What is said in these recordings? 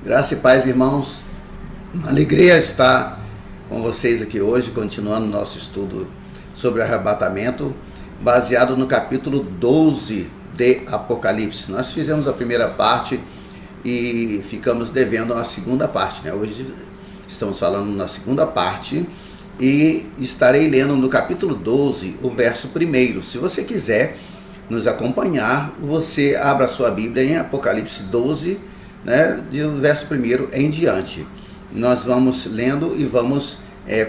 Graça e paz, irmãos. Uma alegria estar com vocês aqui hoje, continuando nosso estudo sobre arrebatamento, baseado no capítulo 12 de Apocalipse. Nós fizemos a primeira parte e ficamos devendo a segunda parte, né? Hoje estamos falando na segunda parte e estarei lendo no capítulo 12, o verso 1. Se você quiser nos acompanhar, você abra a sua Bíblia em Apocalipse 12, né, do verso 1 em diante. Nós vamos lendo e vamos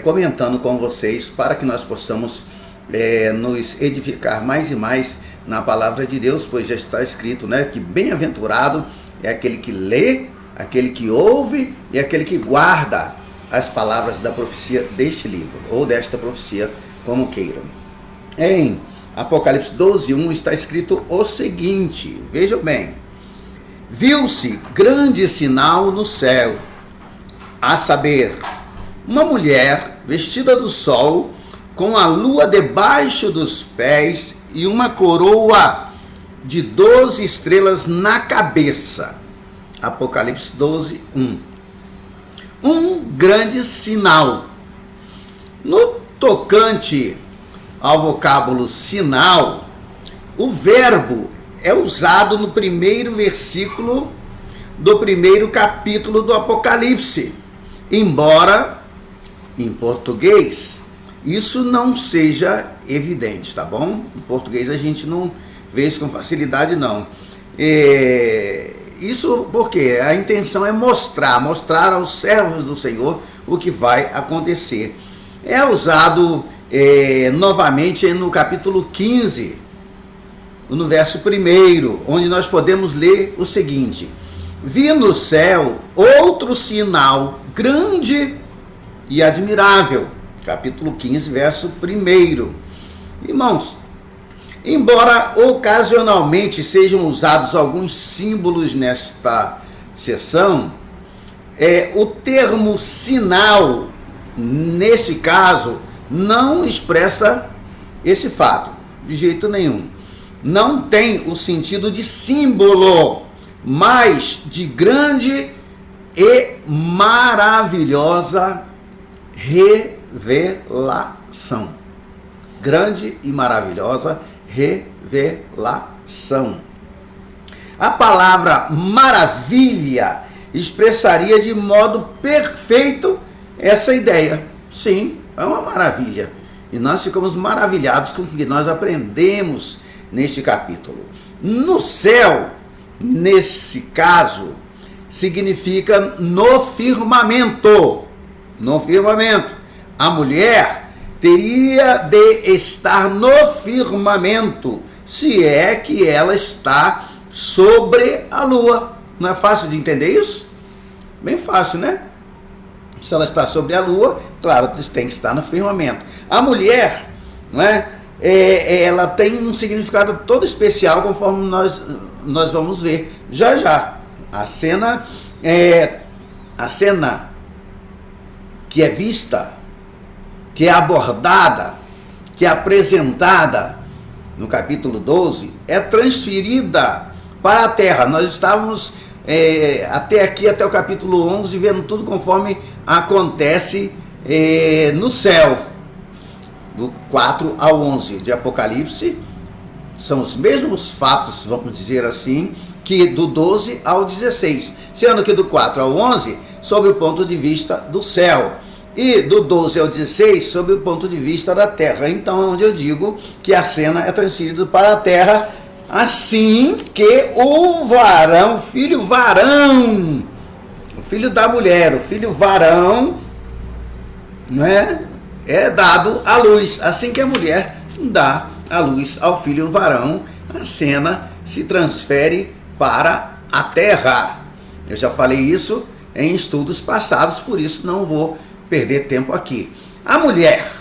comentando com vocês para que nós possamos nos edificar mais e mais na palavra de Deus, pois já está escrito, né, que bem-aventurado é aquele que lê, aquele que ouve e aquele que guarda as palavras da profecia deste livro, ou desta profecia, como queiram. Em Apocalipse 12:1 está escrito o seguinte, vejam bem: viu-se grande sinal no céu, a saber, uma mulher vestida do sol, com a lua debaixo dos pés e uma coroa de 12 estrelas na cabeça. Apocalipse 12:1. Um grande sinal. No tocante ao vocábulo sinal, o verbo é usado no primeiro versículo do primeiro capítulo do Apocalipse, embora em português isso não seja evidente, tá bom? Em português a gente não vê isso com facilidade, não. Isso porque a intenção é mostrar aos servos do Senhor o que vai acontecer. É usado novamente no capítulo 15, no verso 1, onde nós podemos ler o seguinte: vi no céu outro sinal grande e admirável. Capítulo 15, verso 1. Irmãos, embora ocasionalmente sejam usados alguns símbolos nesta sessão, o termo sinal, nesse caso, não expressa esse fato, de jeito nenhum. Não tem o sentido de símbolo, mas de grande e maravilhosa revelação. Grande e maravilhosa revelação. A palavra maravilha expressaria de modo perfeito essa ideia. Sim, é uma maravilha. E nós ficamos maravilhados com o que nós aprendemos neste capítulo. No céu, nesse caso, significa no firmamento. No firmamento. A mulher teria de estar no firmamento, se é que ela está sobre a lua. Não é fácil de entender isso? Bem fácil, né? Se ela está sobre a lua, claro, tem que estar no firmamento. A mulher, né, ela tem um significado todo especial, conforme nós vamos ver já já. A cena que é vista, que é abordada, que é apresentada no capítulo 12, é transferida para a terra. Nós estávamos até aqui, até o capítulo 11, vendo tudo conforme acontece no céu. Do 4 ao 11 de Apocalipse, são os mesmos fatos, vamos dizer assim, que do 12 ao 16, sendo que do 4 ao 11, sob o ponto de vista do céu, e do 12 ao 16, sob o ponto de vista da terra. Então, é onde eu digo que a cena é transferida para a terra, assim que o varão, o filho da mulher, o filho varão, não é dado à luz. Assim que a mulher dá à luz ao filho varão, a cena se transfere para a terra. Eu já falei isso em estudos passados, por isso não vou perder tempo aqui. A mulher,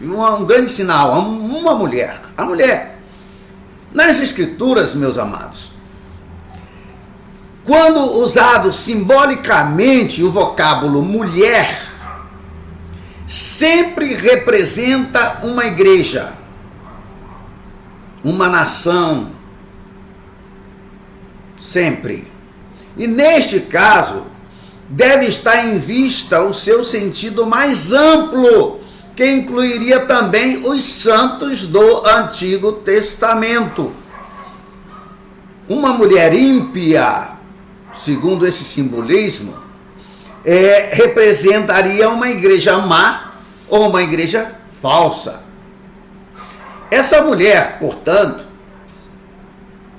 um grande sinal, uma mulher. A mulher, nas escrituras, meus amados, quando usado simbolicamente, o vocábulo mulher sempre representa uma igreja, uma nação, sempre. E neste caso, deve estar em vista o seu sentido mais amplo, que incluiria também os santos do Antigo Testamento. Uma mulher ímpia, segundo esse simbolismo, representaria uma igreja má ou uma igreja falsa. Essa mulher, portanto,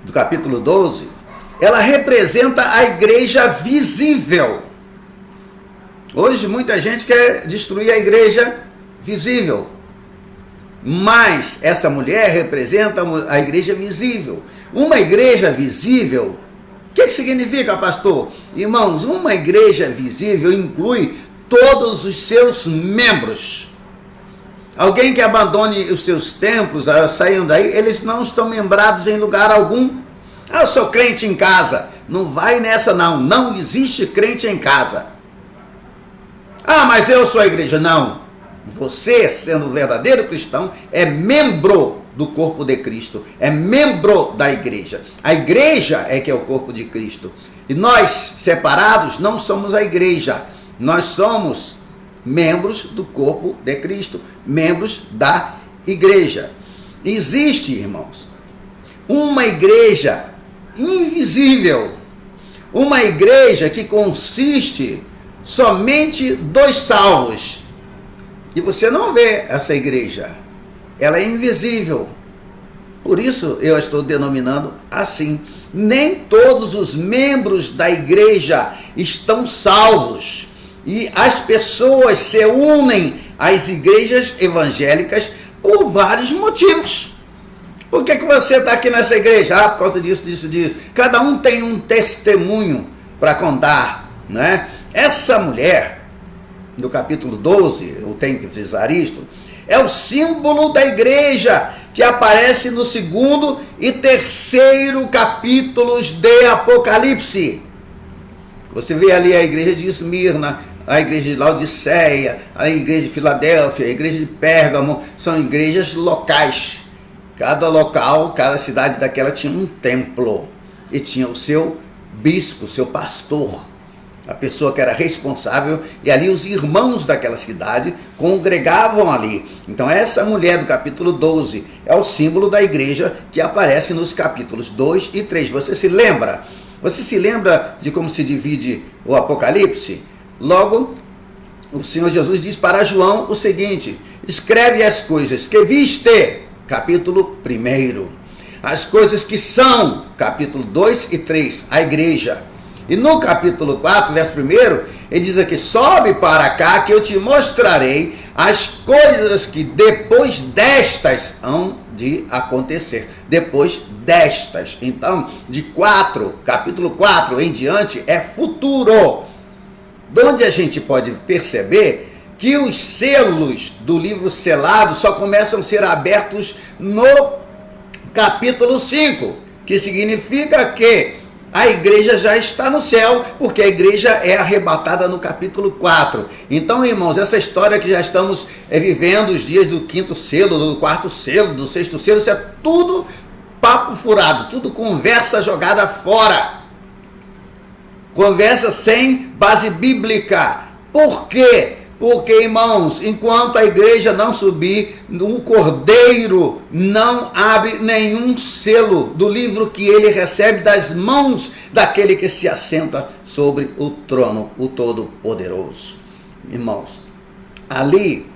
do capítulo 12, ela representa a igreja visível. Hoje muita gente quer destruir a igreja visível, mas essa mulher representa a igreja visível. Uma igreja visível, o que significa, pastor? Irmãos, uma igreja visível inclui todos os seus membros. Alguém que abandone os seus templos, saiam daí, eles não estão membrados em lugar algum. Eu sou crente em casa. Não vai nessa não, não existe crente em casa. Mas eu sou a igreja. Não, você, sendo verdadeiro cristão, é membro do corpo de Cristo, é membro da igreja. A igreja é que é o corpo de Cristo. E nós, separados, não somos a igreja. Nós somos membros do corpo de Cristo, membros da igreja. Existe, irmãos, uma igreja invisível, uma igreja que consiste somente dos salvos. E você não vê essa igreja, ela é invisível. Por isso eu estou denominando assim. Nem todos os membros da igreja estão salvos. E as pessoas se unem às igrejas evangélicas por vários motivos. Por que você está aqui nessa igreja? Por causa disso, disso, disso. Cada um tem um testemunho para contar, né? Essa mulher, no capítulo 12, eu tenho que frisar isto, é o símbolo da igreja que aparece no 2º e 3º capítulos de Apocalipse. Você vê ali a igreja de Esmirna, a igreja de Laodiceia, a igreja de Filadélfia, a igreja de Pérgamo, são igrejas locais. Cada local, cada cidade daquela tinha um templo e tinha o seu bispo, o seu pastor, a pessoa que era responsável, e ali os irmãos daquela cidade congregavam ali. Então essa mulher do capítulo 12 é o símbolo da igreja que aparece nos capítulos 2 e 3. Você se lembra? Você se lembra de como se divide o Apocalipse? Logo, o Senhor Jesus diz para João o seguinte: escreve as coisas que viste, capítulo 1. As coisas que são, capítulo 2 e 3, a igreja. E no capítulo 4, verso 1, ele diz aqui: sobe para cá que eu te mostrarei as coisas que depois destas hão de acontecer. Depois destas. Então, capítulo 4 em diante é futuro. Donde a gente pode perceber que os selos do livro selado só começam a ser abertos no capítulo 5, que significa que a igreja já está no céu, porque a igreja é arrebatada no capítulo 4. Então, irmãos, essa história que já estamos vivendo, os dias do 5º selo, do 4º selo, do 6º selo, isso é tudo papo furado, tudo conversa jogada fora. Conversa sem base bíblica. Por quê? Porque, irmãos, enquanto a igreja não subir, o Cordeiro não abre nenhum selo do livro que ele recebe das mãos daquele que se assenta sobre o trono, o Todo-Poderoso. Irmãos, ali,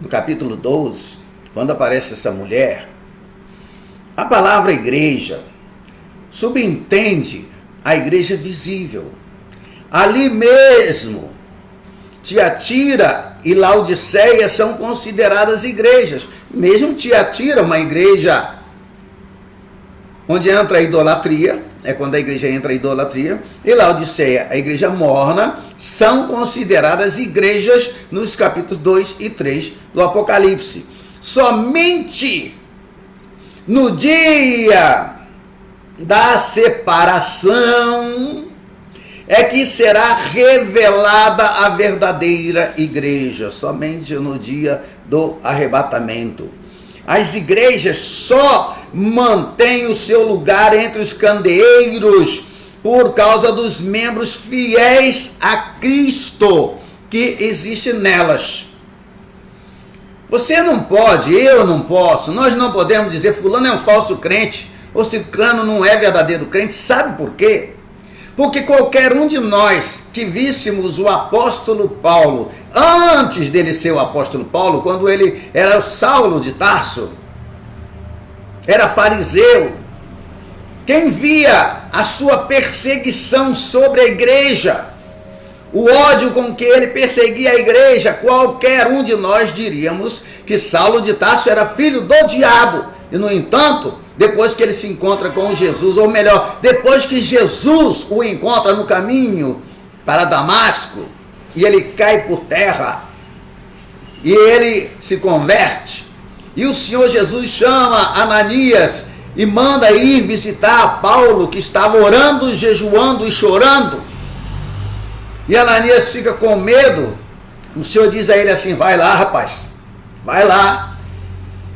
no capítulo 12, quando aparece essa mulher, a palavra igreja subentende a igreja visível. Ali mesmo, Tiatira e Laodiceia são consideradas igrejas. Mesmo Tiatira, uma igreja onde entra a idolatria, é quando a igreja entra a idolatria, e Laodiceia, a igreja morna, são consideradas igrejas nos capítulos 2 e 3 do Apocalipse. Somente no dia da separação é que será revelada a verdadeira igreja, somente no dia do arrebatamento. As igrejas só mantêm o seu lugar entre os candeeiros por causa dos membros fiéis a Cristo que existe nelas. Você não pode, eu não posso, nós não podemos dizer fulano é um falso crente ou ciclano não é verdadeiro crente. Sabe por quê? Porque qualquer um de nós que víssemos o apóstolo Paulo, antes dele ser o apóstolo Paulo, quando ele era o Saulo de Tarso, era fariseu, quem via a sua perseguição sobre a igreja, o ódio com que ele perseguia a igreja, qualquer um de nós diríamos que Saulo de Tarso era filho do diabo. E no entanto, depois que ele se encontra com Jesus, ou melhor, depois que Jesus o encontra no caminho para Damasco, e ele cai por terra, e ele se converte, e o Senhor Jesus chama Ananias e manda ir visitar Paulo, que estava orando, jejuando e chorando. E Ananias fica com medo. O Senhor diz a ele assim: vai lá, rapaz, vai lá.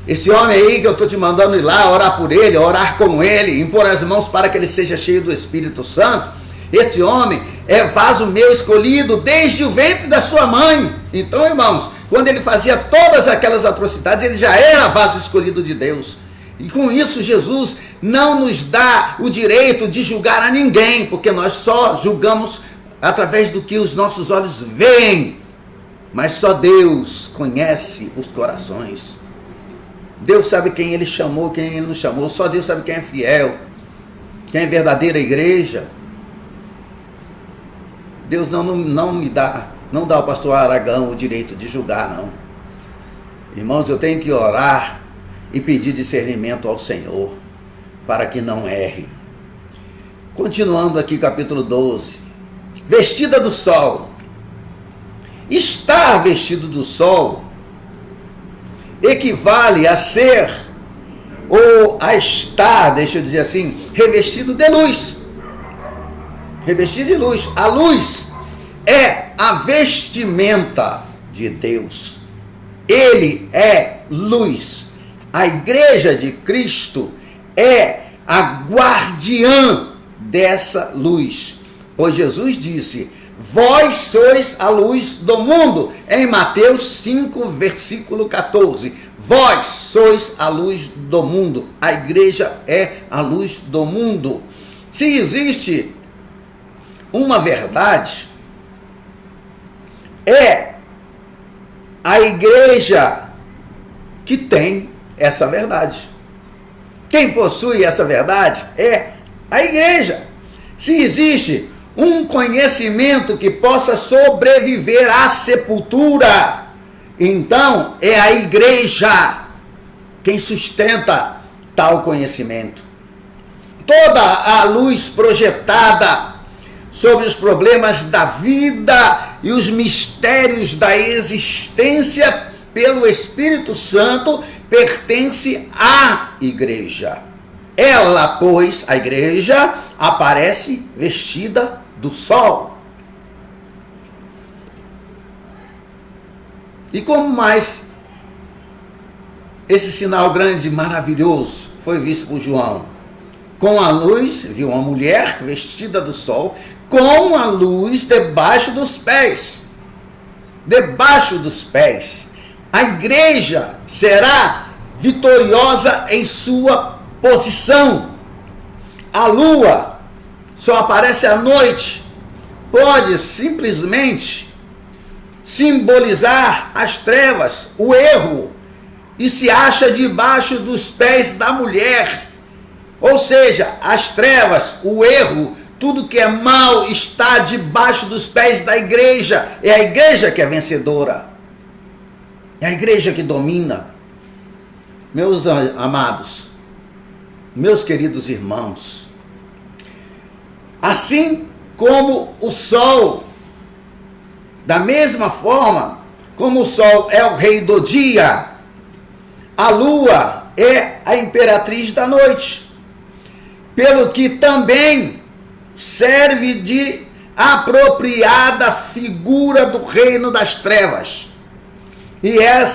Esse homem aí que eu estou te mandando ir lá, orar por ele, orar com ele, impor as mãos para que ele seja cheio do Espírito Santo. Esse homem é vaso meu escolhido desde o ventre da sua mãe. Então, irmãos, quando ele fazia todas aquelas atrocidades, ele já era vaso escolhido de Deus. E com isso, Jesus não nos dá o direito de julgar a ninguém, porque nós só julgamos através do que os nossos olhos veem. Mas só Deus conhece os corações. Deus sabe quem ele chamou, quem ele não chamou. Só Deus sabe quem é fiel, quem é verdadeira igreja. Deus não me dá, não dá ao pastor Aragão o direito de julgar, não. Irmãos, eu tenho que orar e pedir discernimento ao Senhor para que não erre. Continuando aqui, capítulo 12. Vestida do sol. Estar vestido do sol equivale a ser, ou a estar, deixa eu dizer assim, revestido de luz. Revestido de luz. A luz é a vestimenta de Deus. Ele é luz. A igreja de Cristo é a guardiã dessa luz. Pois Jesus disse: vós sois a luz do mundo, em Mateus 5, versículo 14. Vós sois a luz do mundo. A igreja é a luz do mundo. Se existe uma verdade, é a igreja que tem essa verdade. Quem possui essa verdade é a igreja. Se existe um conhecimento que possa sobreviver à sepultura, então é a igreja quem sustenta tal conhecimento. Toda a luz projetada sobre os problemas da vida e os mistérios da existência pelo Espírito Santo pertence à igreja. Ela, pois, a igreja, aparece vestida do sol. E como mais esse sinal grande e maravilhoso foi visto por João? Com a luz, viu uma mulher vestida do sol, com a luz debaixo dos pés. Debaixo dos pés. A igreja será vitoriosa em sua posição. A lua só aparece à noite. Pode simplesmente simbolizar as trevas, o erro, e se acha debaixo dos pés da mulher. Ou seja, as trevas, o erro, tudo que é mal está debaixo dos pés da igreja. É a igreja que é vencedora. É a igreja que domina. Meus amados, meus queridos irmãos, assim como o sol, da mesma forma como o sol é o rei do dia, a lua é a imperatriz da noite, pelo que também serve de apropriada figura do reino das trevas. E é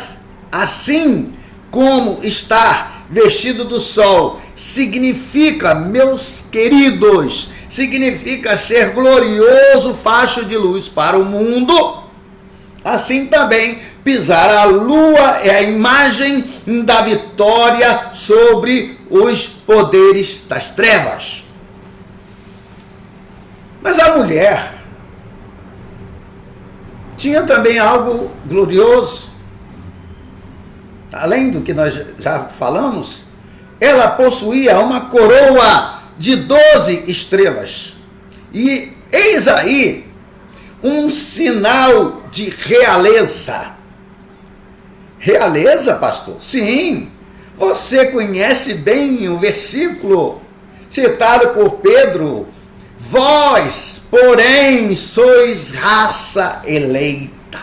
assim como estar vestido do sol significa, meus queridos, significa ser glorioso facho de luz para o mundo, assim também pisar a lua é a imagem da vitória sobre os poderes das trevas. Mas a mulher tinha também algo glorioso. Além do que nós já falamos, ela possuía uma coroa de 12 estrelas. E eis aí um sinal de realeza. Realeza, pastor? Sim, você conhece bem o versículo citado por Pedro. Vós, porém, sois raça eleita,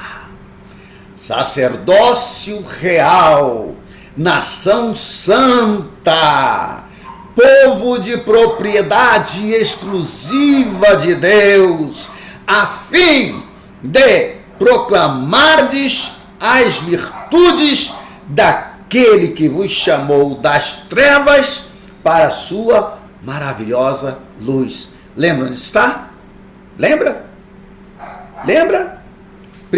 sacerdócio real, nação santa, povo de propriedade exclusiva de Deus, a fim de proclamardes as virtudes daquele que vos chamou das trevas para a sua maravilhosa luz. Lembra onde está? Lembra? Lembra? 1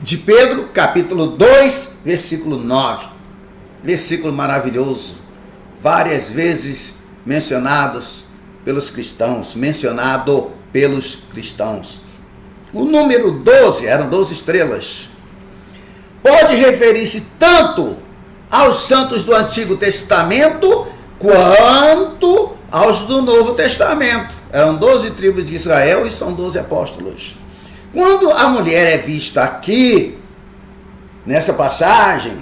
de Pedro, capítulo 2, versículo 9. Versículo maravilhoso. Várias vezes mencionado pelos cristãos. O número 12, eram 12 estrelas, pode referir-se tanto aos santos do Antigo Testamento quanto aos do Novo Testamento. Eram 12 tribos de Israel e são 12 apóstolos. Quando a mulher é vista aqui, nessa passagem,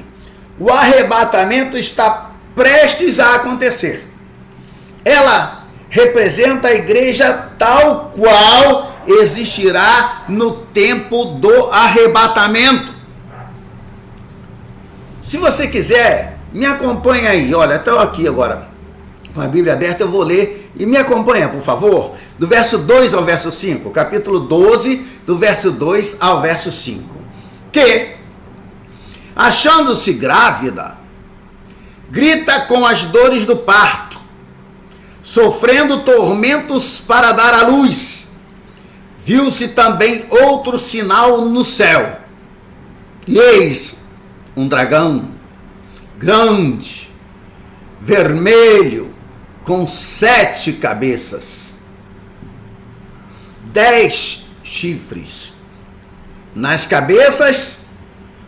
o arrebatamento está prestes a acontecer. Ela representa a igreja tal qual existirá no tempo do arrebatamento. Se você quiser, me acompanha aí. Olha, estou aqui agora com a Bíblia aberta, eu vou ler e me acompanha, por favor, do verso 2 ao verso 5, capítulo 12, do verso 2 ao verso 5. Que, achando-se grávida, grita com as dores do parto, sofrendo tormentos para dar à luz. Viu-se também outro sinal no céu, e eis um dragão grande, vermelho, com 7 cabeças, 10 chifres, nas cabeças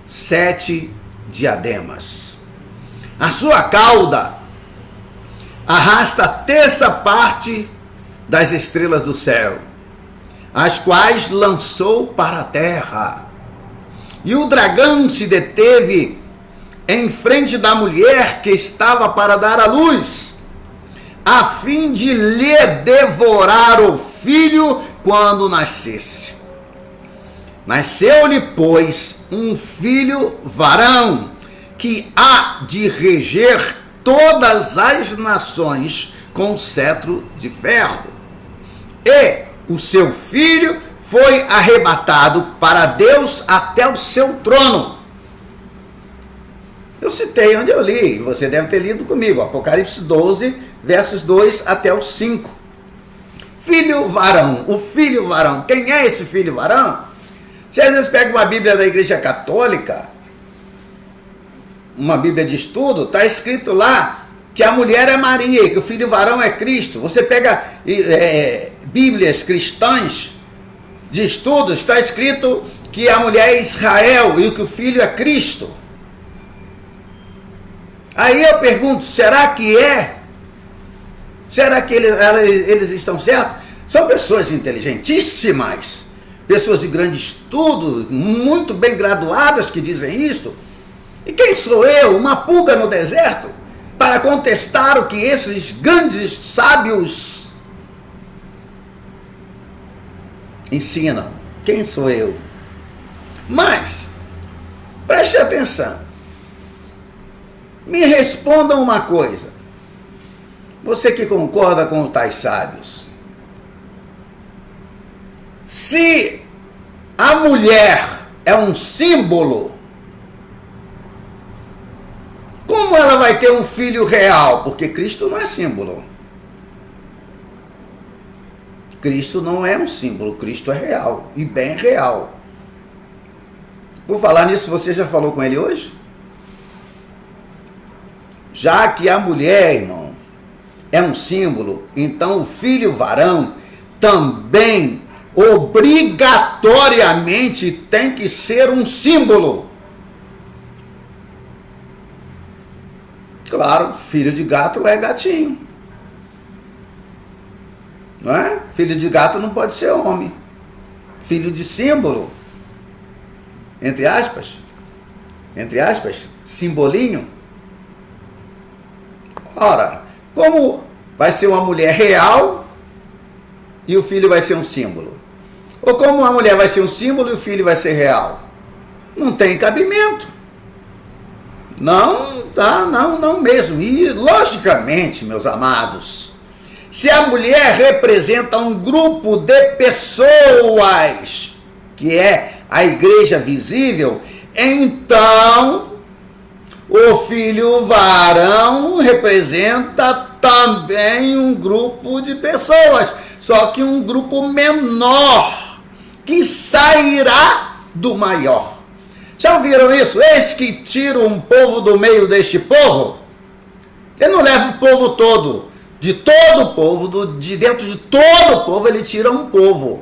7 diademas. A sua cauda arrasta a terça parte das estrelas do céu, as quais lançou para a terra. E o dragão se deteve em frente da mulher que estava para dar à luz, a fim de lhe devorar o filho quando nascesse. Nasceu-lhe, pois, um filho varão, que há de reger todas as nações com cetro de ferro. E o seu filho foi arrebatado para Deus até o seu trono. Eu citei onde eu li, você deve ter lido comigo, Apocalipse 12, versos 2 até o 5. Filho varão, o filho varão, quem é esse filho varão? Você às vezes pega uma Bíblia da Igreja Católica, uma Bíblia de estudo, está escrito lá que a mulher é Maria, que o filho varão é Cristo. Você pega Bíblias cristãs de estudos, está escrito que a mulher é Israel e que o filho é Cristo. Aí eu pergunto, será que é? Será que eles estão certos? São pessoas inteligentíssimas, pessoas de grande estudo, muito bem graduadas que dizem isso. E quem sou eu, uma pulga no deserto, para contestar o que esses grandes sábios ensinam? Quem sou eu? Mas, preste atenção. Me respondam uma coisa. Você que concorda com tais sábios. Se a mulher é um símbolo como ela vai ter um filho real? Porque Cristo não é símbolo. Cristo não é um símbolo, Cristo é real, e bem real. Por falar nisso, você já falou com ele hoje? Já que a mulher, irmão, é um símbolo, então o filho varão também obrigatoriamente tem que ser um símbolo. Claro, filho de gato é gatinho. Não é? Filho de gato não pode ser homem. Filho de símbolo, entre aspas, simbolinho. Ora, como vai ser uma mulher real e o filho vai ser um símbolo? Ou como uma mulher vai ser um símbolo e o filho vai ser real? Não tem cabimento. Não, tá, não mesmo. E, logicamente, meus amados, se a mulher representa um grupo de pessoas, que é a igreja visível, então o filho varão representa também um grupo de pessoas, só que um grupo menor, que sairá do maior. Já ouviram isso? Eis que tira um povo do meio deste povo. Ele não leva o povo todo. De todo o povo, de dentro de todo o povo, ele tira um povo.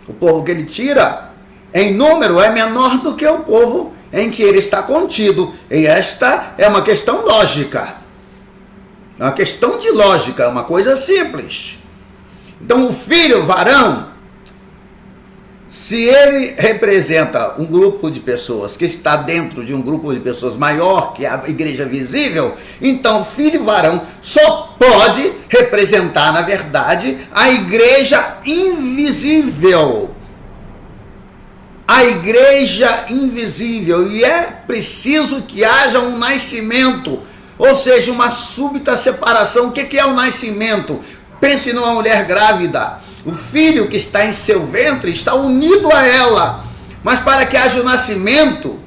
O povo que ele tira, em número, é menor do que o povo em que ele está contido. E esta é uma questão lógica. É uma questão de lógica, é uma coisa simples. Então, o filho varão, se ele representa um grupo de pessoas que está dentro de um grupo de pessoas maior que a igreja visível, então o filho varão só pode representar, na verdade, a igreja invisível. A igreja invisível. E é preciso que haja um nascimento, ou seja, uma súbita separação. O que é o nascimento? Pense numa mulher grávida. O filho que está em seu ventre está unido a ela. Mas para que haja o nascimento,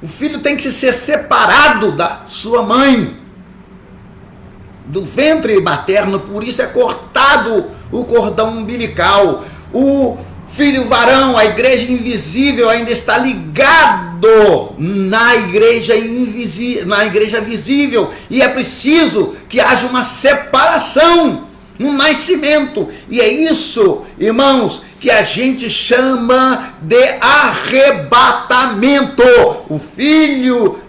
o filho tem que ser separado da sua mãe, do ventre materno. Por isso é cortado o cordão umbilical. O filho varão, a igreja invisível, ainda está ligado na igreja visível. E é preciso que haja uma separação, um nascimento. E é isso, irmãos, que a gente chama de arrebatamento. O filho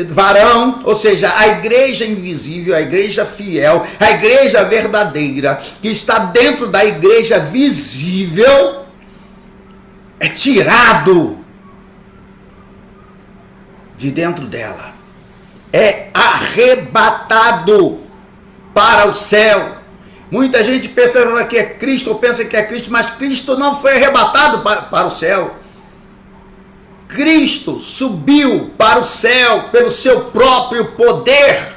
varão, ou seja, a igreja invisível, a igreja fiel, a igreja verdadeira, que está dentro da igreja visível, é tirado de dentro dela, é arrebatado para o céu. Muita gente pensa que é Cristo, ou pensa que é Cristo, mas Cristo não foi arrebatado para o céu. Cristo subiu para o céu pelo seu próprio poder.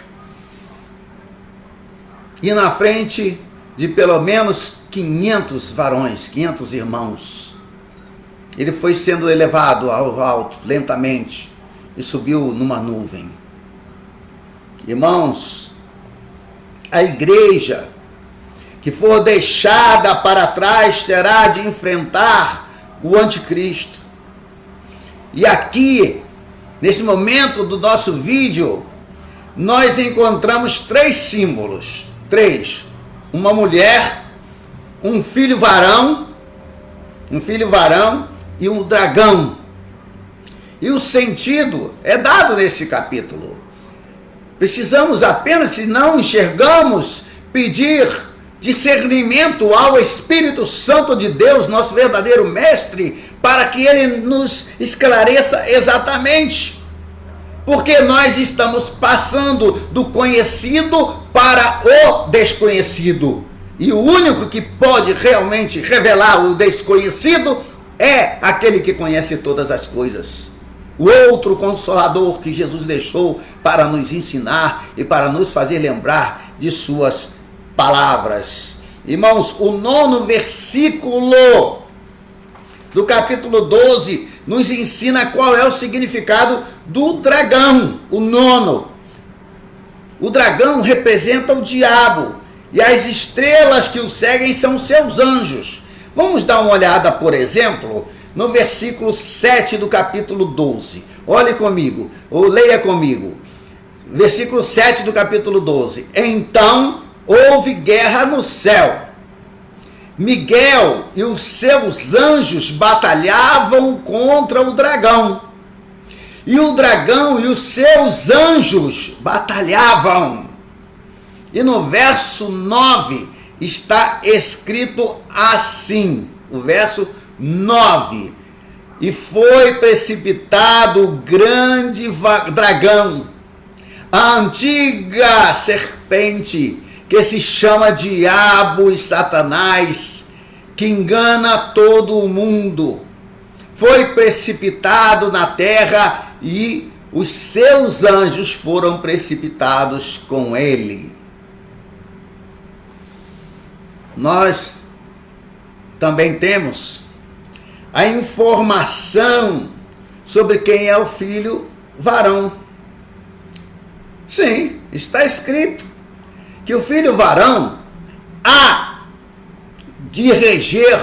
E na frente de pelo menos 500 varões, 500 irmãos, ele foi sendo elevado ao alto, lentamente, e subiu numa nuvem. Irmãos, a igreja que for deixada para trás terá de enfrentar o anticristo. E aqui, nesse momento do nosso vídeo, nós encontramos 3 símbolos. 3. Uma mulher, um filho varão e um dragão. E o sentido é dado nesse capítulo. Precisamos apenas, se não enxergamos, pedir discernimento ao Espírito Santo de Deus, nosso verdadeiro mestre, para que ele nos esclareça exatamente. Porque nós estamos passando do conhecido para o desconhecido. E o único que pode realmente revelar o desconhecido é aquele que conhece todas as coisas. O outro Consolador que Jesus deixou para nos ensinar e para nos fazer lembrar de suas palavras. Irmãos, o 9º versículo do capítulo 12 nos ensina qual é o significado do dragão, o 9. O dragão representa o diabo e as estrelas que o seguem são seus anjos. Vamos dar uma olhada, por exemplo, no versículo 7 do capítulo 12. Olhe comigo, ou leia comigo. Versículo 7 do capítulo 12. Então houve guerra no céu. Miguel e os seus anjos batalhavam contra o dragão. E o dragão e os seus anjos batalhavam. E no verso 9 está escrito assim, o verso 9. E foi precipitado o grande dragão, a antiga serpente, que se chama Diabo e Satanás, que engana todo o mundo. Foi precipitado na terra e os seus anjos foram precipitados com ele. Nós também temos a informação sobre quem é o filho varão. Sim, está escrito que o filho varão há de reger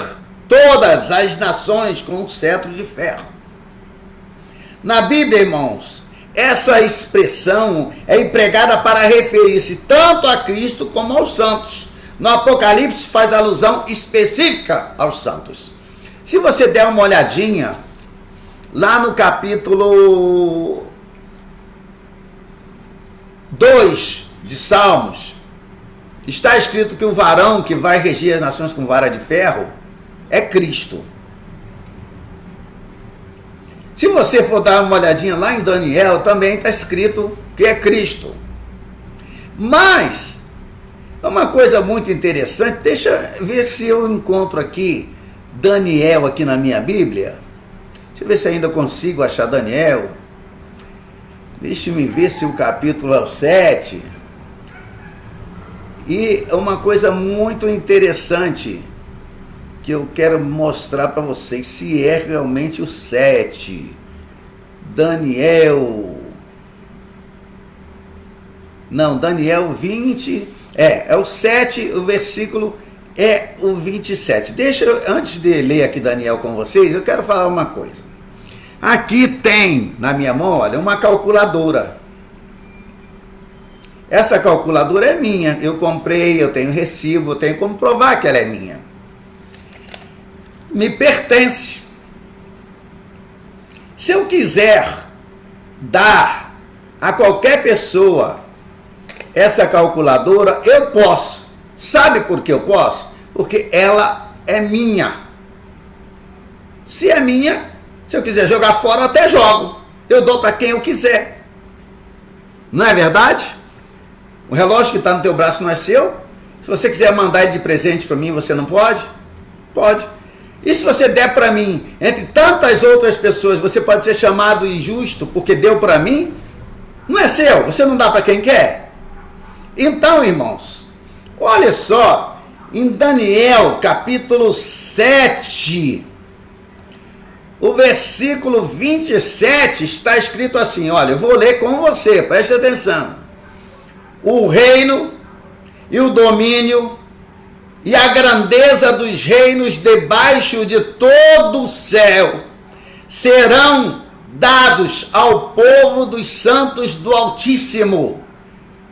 todas as nações com um cetro de ferro. Na Bíblia, irmãos, essa expressão é empregada para referir-se tanto a Cristo como aos santos. No Apocalipse faz alusão específica aos santos. Se você der uma olhadinha lá no capítulo 2 de Salmos, está escrito que o varão que vai reger as nações com vara de ferro é Cristo. Se você for dar uma olhadinha lá em Daniel, também está escrito que é Cristo. Mas, uma coisa muito interessante, deixa eu ver se eu encontro aqui Daniel aqui na minha Bíblia. Deixa eu ver se ainda consigo achar Daniel. Deixa-me ver se o capítulo é o 7. E uma coisa muito interessante que eu quero mostrar para vocês, se é realmente o 7. Daniel. Não, Daniel 20. É o 7, o versículo é o 27. Deixa eu, antes de ler aqui Daniel com vocês, eu quero falar uma coisa. Aqui tem, na minha mão, olha, uma calculadora. Essa calculadora é minha, eu comprei, eu tenho recibo, eu tenho como provar que ela é minha. Me pertence. Se eu quiser dar a qualquer pessoa essa calculadora, eu posso. Sabe por que eu posso? Porque ela é minha. Se é minha, se eu quiser jogar fora, eu até jogo. Eu dou para quem eu quiser. Não é verdade? O relógio que está no teu braço não é seu? Se você quiser mandar ele de presente para mim, você não pode? Pode. E se você der para mim, entre tantas outras pessoas, você pode ser chamado injusto porque deu para mim? Não é seu, você não dá para quem quer? Então, irmãos, olha só, em Daniel capítulo 7, o versículo 27 está escrito assim, olha, eu vou ler com você, preste atenção. O reino e o domínio e a grandeza dos reinos debaixo de todo o céu serão dados ao povo dos santos do Altíssimo.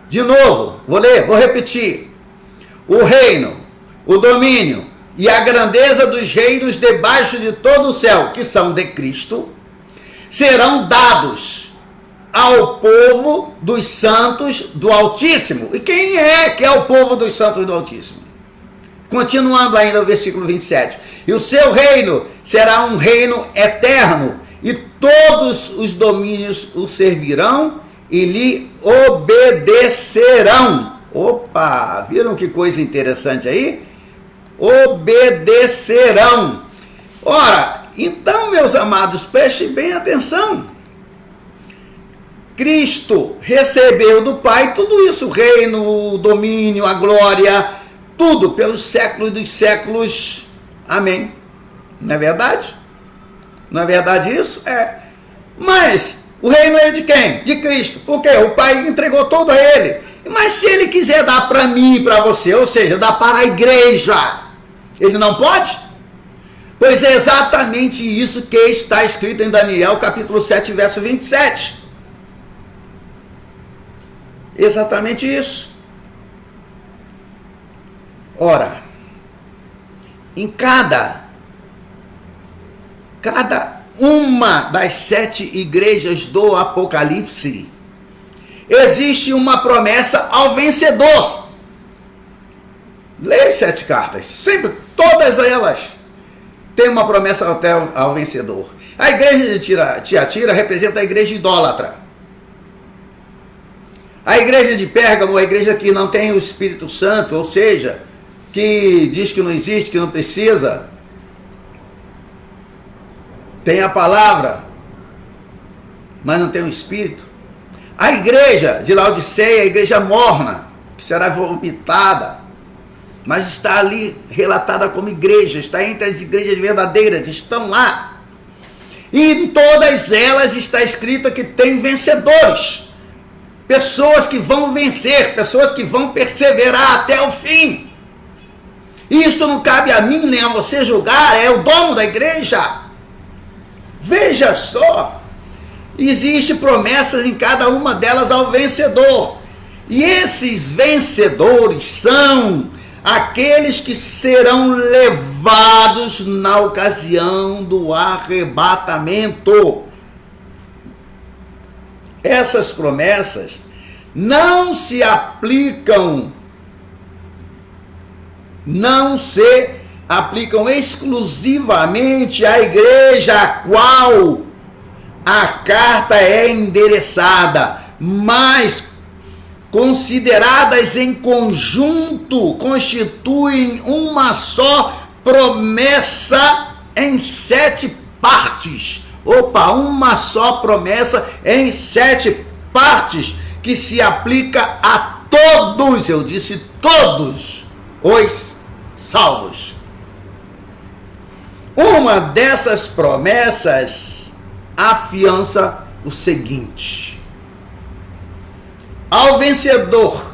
De novo, vou ler, vou repetir. O reino, o domínio e a grandeza dos reinos debaixo de todo o céu, que são de Cristo, serão dados ao povo dos santos do Altíssimo. E quem é que é o povo dos santos do Altíssimo? Continuando ainda o versículo 27. E o seu reino será um reino eterno, e todos os domínios o servirão e lhe obedecerão. Opa, viram que coisa interessante aí? Obedecerão. Ora, então, meus amados, prestem bem atenção. Cristo recebeu do Pai tudo isso, o reino, o domínio, a glória, tudo pelos séculos dos séculos. Amém. Não é verdade? Não é verdade isso? Mas o reino é de quem? De Cristo. Por quê? O Pai entregou todo a ele. Mas se ele quiser dar para mim e para você, ou seja, dar para a igreja, ele não pode? Pois é exatamente isso que está escrito em Daniel capítulo 7, verso 27. Exatamente isso. Ora, em cada uma das 7 igrejas do Apocalipse, existe uma promessa ao vencedor. Leia as 7 cartas. Sempre, todas elas têm uma promessa ao vencedor. A igreja de Tiatira representa a igreja idólatra. A igreja de Pérgamo, a igreja que não tem o Espírito Santo, ou seja, que diz que não existe, que não precisa, tem a palavra, mas não tem o Espírito. A igreja de Laodiceia, a igreja morna, que será vomitada, mas está ali relatada como igreja, está entre as igrejas verdadeiras, estão lá. E em todas elas está escrito que tem vencedores, pessoas que vão vencer, pessoas que vão perseverar até o fim. E isto não cabe a mim nem a você julgar, é o dono da igreja. Veja só, existe promessas em cada uma delas ao vencedor. E esses vencedores são aqueles que serão levados na ocasião do arrebatamento. Essas promessas não se aplicam exclusivamente à igreja a qual a carta é endereçada, mas consideradas em conjunto constituem uma só promessa em 7 partes. Uma só promessa em 7 partes que se aplica a todos, eu disse todos, os salvos. Uma dessas promessas afiança o seguinte: ao vencedor,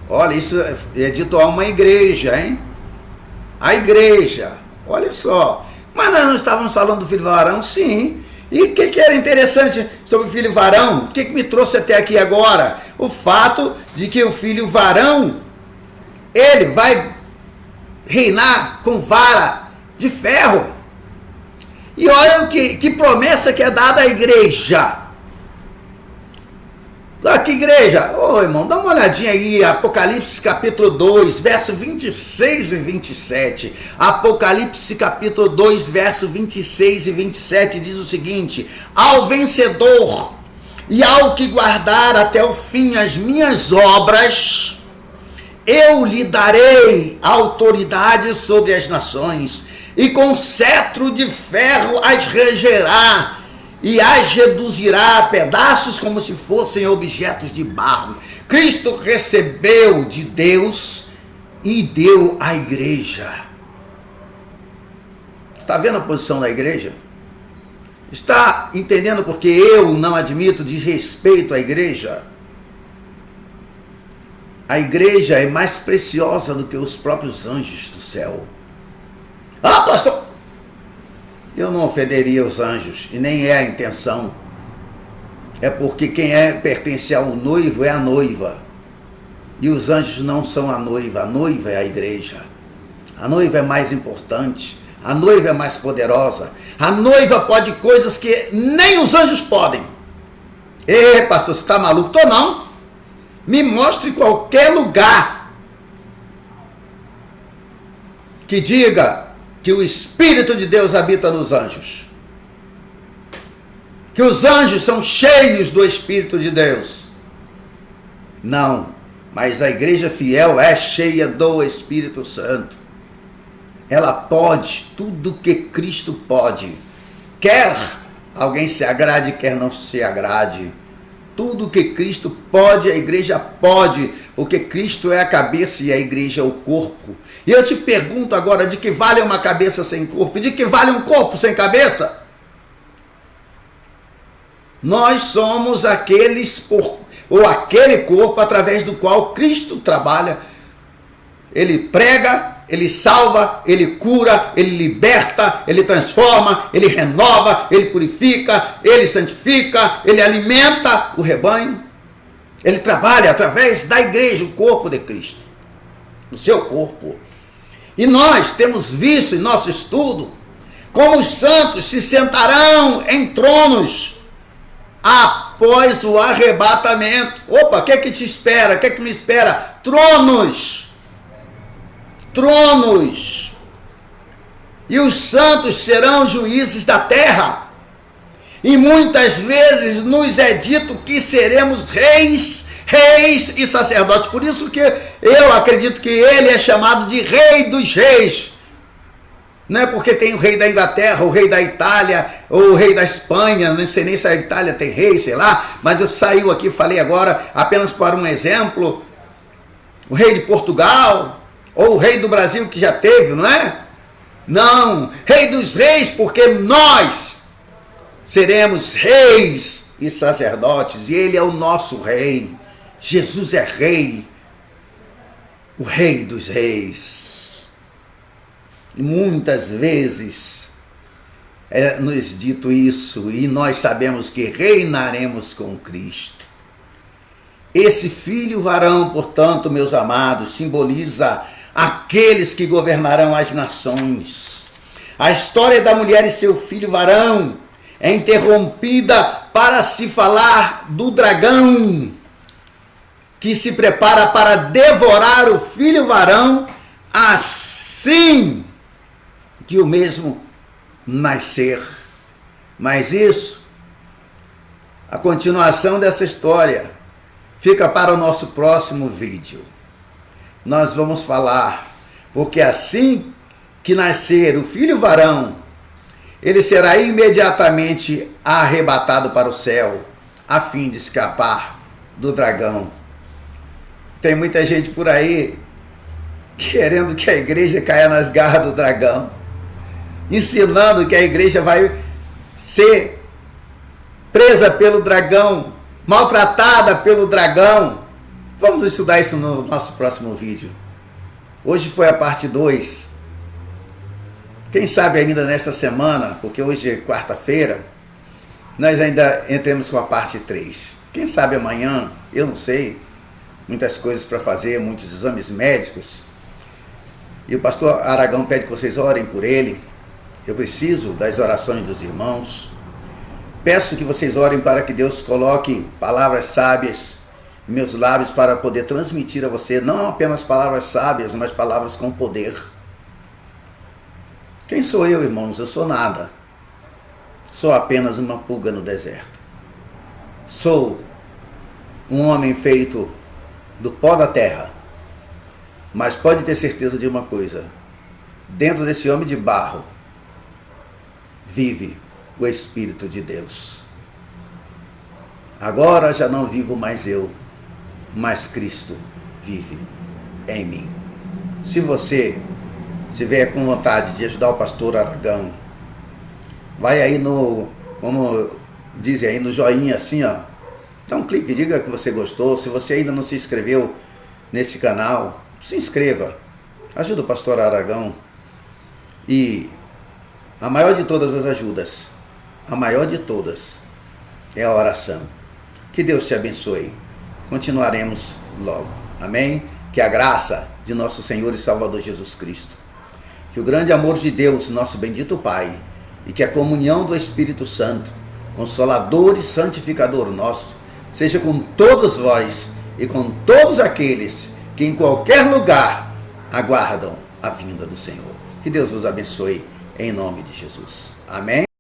olha, isso é dito a uma igreja, hein? A igreja, olha só. Mas nós não estávamos falando do filho varão? Sim. E o que era interessante sobre o filho varão? O que me trouxe até aqui agora? O fato de que o filho varão, ele vai reinar com vara de ferro. E olha que promessa que é dada à igreja. Que igreja? Irmão, dá uma olhadinha aí, Apocalipse capítulo 2, verso 26 e 27. Apocalipse capítulo 2, verso 26 e 27 diz o seguinte: ao vencedor e ao que guardar até o fim as minhas obras, eu lhe darei autoridade sobre as nações, e com cetro de ferro as regerá, e as reduzirá a pedaços como se fossem objetos de barro. Cristo recebeu de Deus e deu à igreja. Está vendo a posição da igreja? Está entendendo porque eu não admito desrespeito à igreja? A igreja é mais preciosa do que os próprios anjos do céu. Pastor, eu não ofenderia os anjos, e nem é a intenção. É porque quem pertence ao noivo é a noiva. E os anjos não são a noiva é a igreja. A noiva é mais importante, a noiva é mais poderosa. A noiva pode coisas que nem os anjos podem. Pastor, você está maluco? Tô não. Me mostre qualquer lugar que diga que o Espírito de Deus habita nos anjos, que os anjos são cheios do Espírito de Deus. Não, mas a igreja fiel é cheia do Espírito Santo. Ela pode tudo que Cristo pode, quer alguém se agrade, quer não se agrade. Tudo que Cristo pode, a igreja pode, porque Cristo é a cabeça e a igreja é o corpo. E eu te pergunto agora, de que vale uma cabeça sem corpo? De que vale um corpo sem cabeça? Nós somos aqueles ou aquele corpo através do qual Cristo trabalha. Ele prega, ele salva, ele cura, ele liberta, ele transforma, ele renova, ele purifica, ele santifica, ele alimenta o rebanho. Ele trabalha através da igreja, o corpo de Cristo, o seu corpo. E nós temos visto em nosso estudo como os santos se sentarão em tronos após o arrebatamento. Opa, o que é que te espera? O que é que me espera? Tronos. Tronos. E os santos serão juízes da terra. E muitas vezes nos é dito que seremos reis e sacerdotes. Por isso que eu acredito que ele é chamado de Rei dos Reis. Não é porque tem o rei da Inglaterra, o rei da Itália, ou o rei da Espanha, não sei nem se a Itália tem rei, sei lá, mas eu saiu aqui, falei agora apenas para um exemplo, o rei de Portugal, ou o rei do Brasil que já teve, não é? Não, Rei dos Reis, porque nós seremos reis e sacerdotes, e ele é o nosso rei. Jesus é rei, o Rei dos Reis. E muitas vezes é nos dito isso, e nós sabemos que reinaremos com Cristo. Esse filho varão, portanto, meus amados, simboliza aqueles que governarão as nações. A história da mulher e seu filho varão é interrompida para se falar do dragão, que se prepara para devorar o filho varão, assim que o mesmo nascer. Mas isso, a continuação dessa história, fica para o nosso próximo vídeo. Nós vamos falar, porque assim que nascer o filho varão, ele será imediatamente arrebatado para o céu, a fim de escapar do dragão. Tem muita gente por aí querendo que a igreja caia nas garras do dragão, ensinando que a igreja vai ser presa pelo dragão, maltratada pelo dragão. Vamos estudar isso no nosso próximo vídeo. Hoje foi a parte 2. Quem sabe ainda nesta semana, porque hoje é quarta-feira, nós ainda entremos com a parte 3. Quem sabe amanhã, eu não sei, muitas coisas para fazer, muitos exames médicos. E o pastor Aragão pede que vocês orem por ele. Eu preciso das orações dos irmãos. Peço que vocês orem para que Deus coloque palavras sábias em meus lábios para poder transmitir a você, não apenas palavras sábias, mas palavras com poder. Quem sou eu, irmãos? Eu sou nada. Sou apenas uma pulga no deserto. Sou um homem feito do pó da terra. Mas pode ter certeza de uma coisa. Dentro desse homem de barro, vive o Espírito de Deus. Agora já não vivo mais eu, mas Cristo vive em mim. Se você estiver com vontade de ajudar o pastor Aragão, vai aí no, como dizem aí, no joinha assim, ó. Dá um clique, diga que você gostou. Se você ainda não se inscreveu nesse canal, se inscreva. Ajuda o pastor Aragão. E a maior de todas as ajudas, a maior de todas, é a oração. Que Deus te abençoe. Continuaremos logo. Amém? Que a graça de nosso Senhor e Salvador Jesus Cristo, que o grande amor de Deus, nosso bendito Pai, e que a comunhão do Espírito Santo, Consolador e Santificador nosso, seja com todos vós e com todos aqueles que em qualquer lugar aguardam a vinda do Senhor. Que Deus vos abençoe em nome de Jesus. Amém?